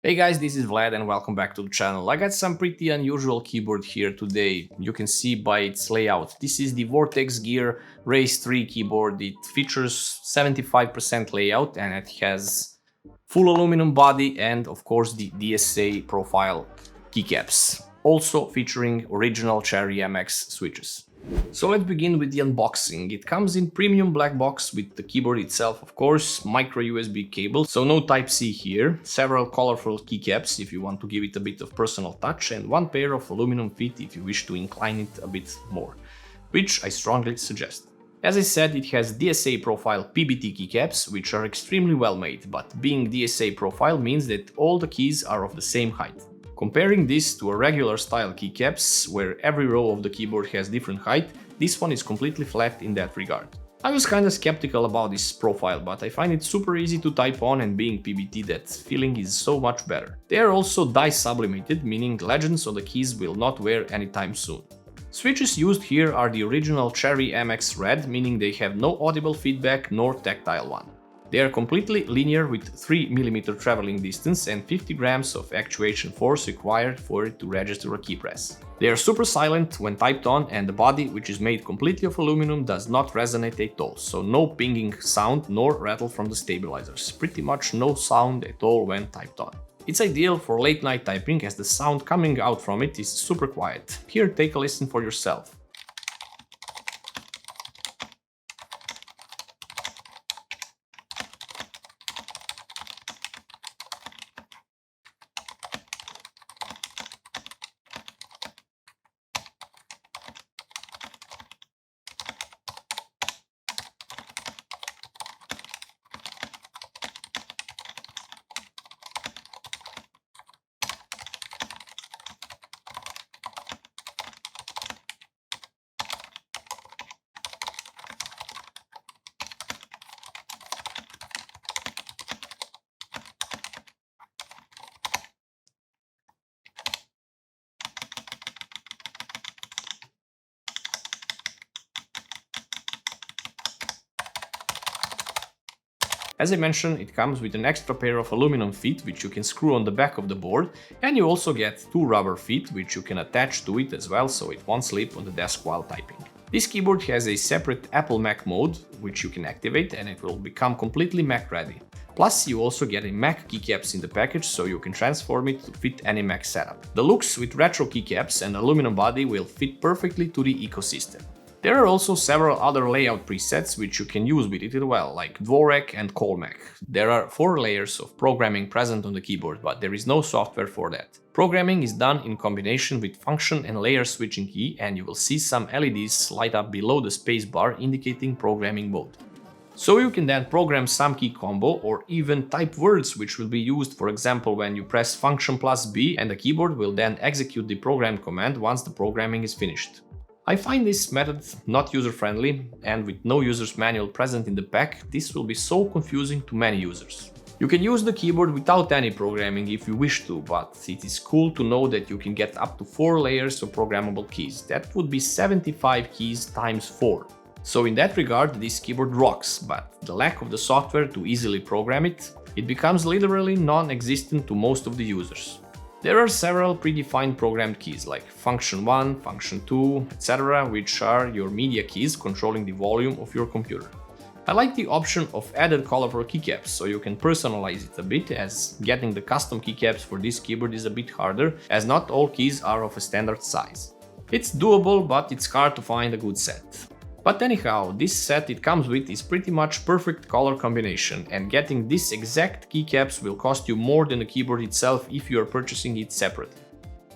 Hey guys, this is Vlad and welcome back to the channel. I got some pretty unusual keyboard here today. You can see by its layout. This is the Vortex Gear Race 3 keyboard. It features 75% layout and it has full aluminum body and of course the DSA profile keycaps. Also featuring original Cherry MX switches. So let's begin with the unboxing. It comes in premium black box with the keyboard itself, of course, micro USB cable, so no Type-C here, several colorful keycaps if you want to give it a bit of personal touch, and one pair of aluminum feet if you wish to incline it a bit more, which I strongly suggest. As I said, it has DSA profile PBT keycaps, which are extremely well made, but being DSA profile means that all the keys are of the same height. Comparing this to a regular style keycaps, where every row of the keyboard has different height, this one is completely flat in that regard. I was kinda skeptical about this profile, but I find it super easy to type on, and being PBT, that feeling is so much better. They are also dye sublimated, meaning legends on the keys will not wear anytime soon. Switches used here are the original Cherry MX Red, meaning they have no audible feedback nor tactile one. They are completely linear with 3 mm traveling distance and 50 grams of actuation force required for it to register a key press. They are super silent when typed on, and the body, which is made completely of aluminum, does not resonate at all, so no pinging sound nor rattle from the stabilizers. Pretty much no sound at all when typed on. It's ideal for late night typing as the sound coming out from it is super quiet. Here, take a listen for yourself. As I mentioned, it comes with an extra pair of aluminum feet which you can screw on the back of the board, and you also get 2 rubber feet which you can attach to it as well so it won't slip on the desk while typing. This keyboard has a separate Apple Mac mode which you can activate and it will become completely Mac ready. Plus you also get a Mac keycaps in the package so you can transform it to fit any Mac setup. The looks with retro keycaps and aluminum body will fit perfectly to the ecosystem. There are also several other layout presets which you can use with it as well, like Dvorak and Colmac. There are 4 layers of programming present on the keyboard, but there is no software for that. Programming is done in combination with function and layer switching key, and you will see some LEDs light up below the spacebar indicating programming mode. So you can then program some key combo or even type words which will be used, for example, when you press function plus B and the keyboard will then execute the program command once the programming is finished. I find this method not user-friendly, and with no user's manual present in the pack, this will be so confusing to many users. You can use the keyboard without any programming if you wish to, but it is cool to know that you can get up to 4 layers of programmable keys. That would be 75 keys times 4. So in that regard, this keyboard rocks, but the lack of the software to easily program it, it becomes literally non-existent to most of the users. There are several predefined programmed keys like function 1, function 2, etc., which are your media keys controlling the volume of your computer. I like the option of added colorful keycaps, so you can personalize it a bit, as getting the custom keycaps for this keyboard is a bit harder, as not all keys are of a standard size. It's doable, but it's hard to find a good set. But anyhow, this set it comes with is pretty much perfect color combination, and getting this exact keycaps will cost you more than the keyboard itself if you are purchasing it separately.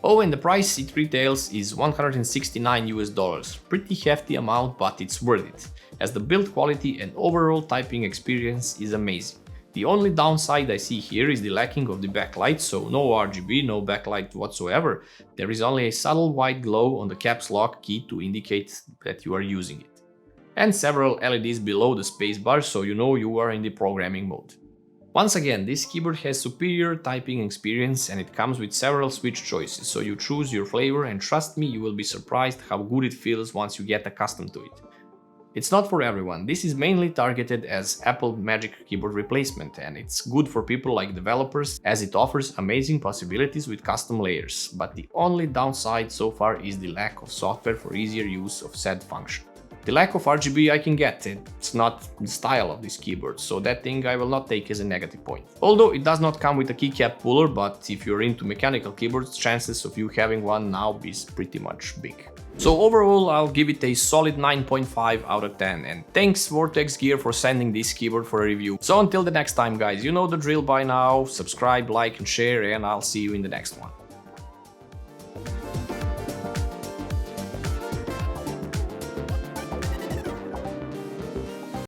Oh, and the price it retails is $169 US. Pretty hefty amount, but it's worth it, as the build quality and overall typing experience is amazing. The only downside I see here is the lacking of the backlight, so no RGB, no backlight whatsoever. There is only a subtle white glow on the caps lock key to indicate that you are using it. And several LEDs below the spacebar so you know you are in the programming mode. Once again, this keyboard has superior typing experience and it comes with several switch choices, so you choose your flavor and trust me, you will be surprised how good it feels once you get accustomed to it. It's not for everyone. This is mainly targeted as Apple Magic Keyboard replacement, and it's good for people like developers as it offers amazing possibilities with custom layers. But the only downside so far is the lack of software for easier use of said function. The lack of RGB I can get, it's not the style of this keyboard, so that thing I will not take as a negative point. Although it does not come with a keycap puller, but if you're into mechanical keyboards, chances of you having one now is pretty much big. So overall, I'll give it a solid 9.5 out of 10, and thanks Vortex Gear for sending this keyboard for a review. So until the next time guys, you know the drill by now, subscribe, like and share, and I'll see you in the next one.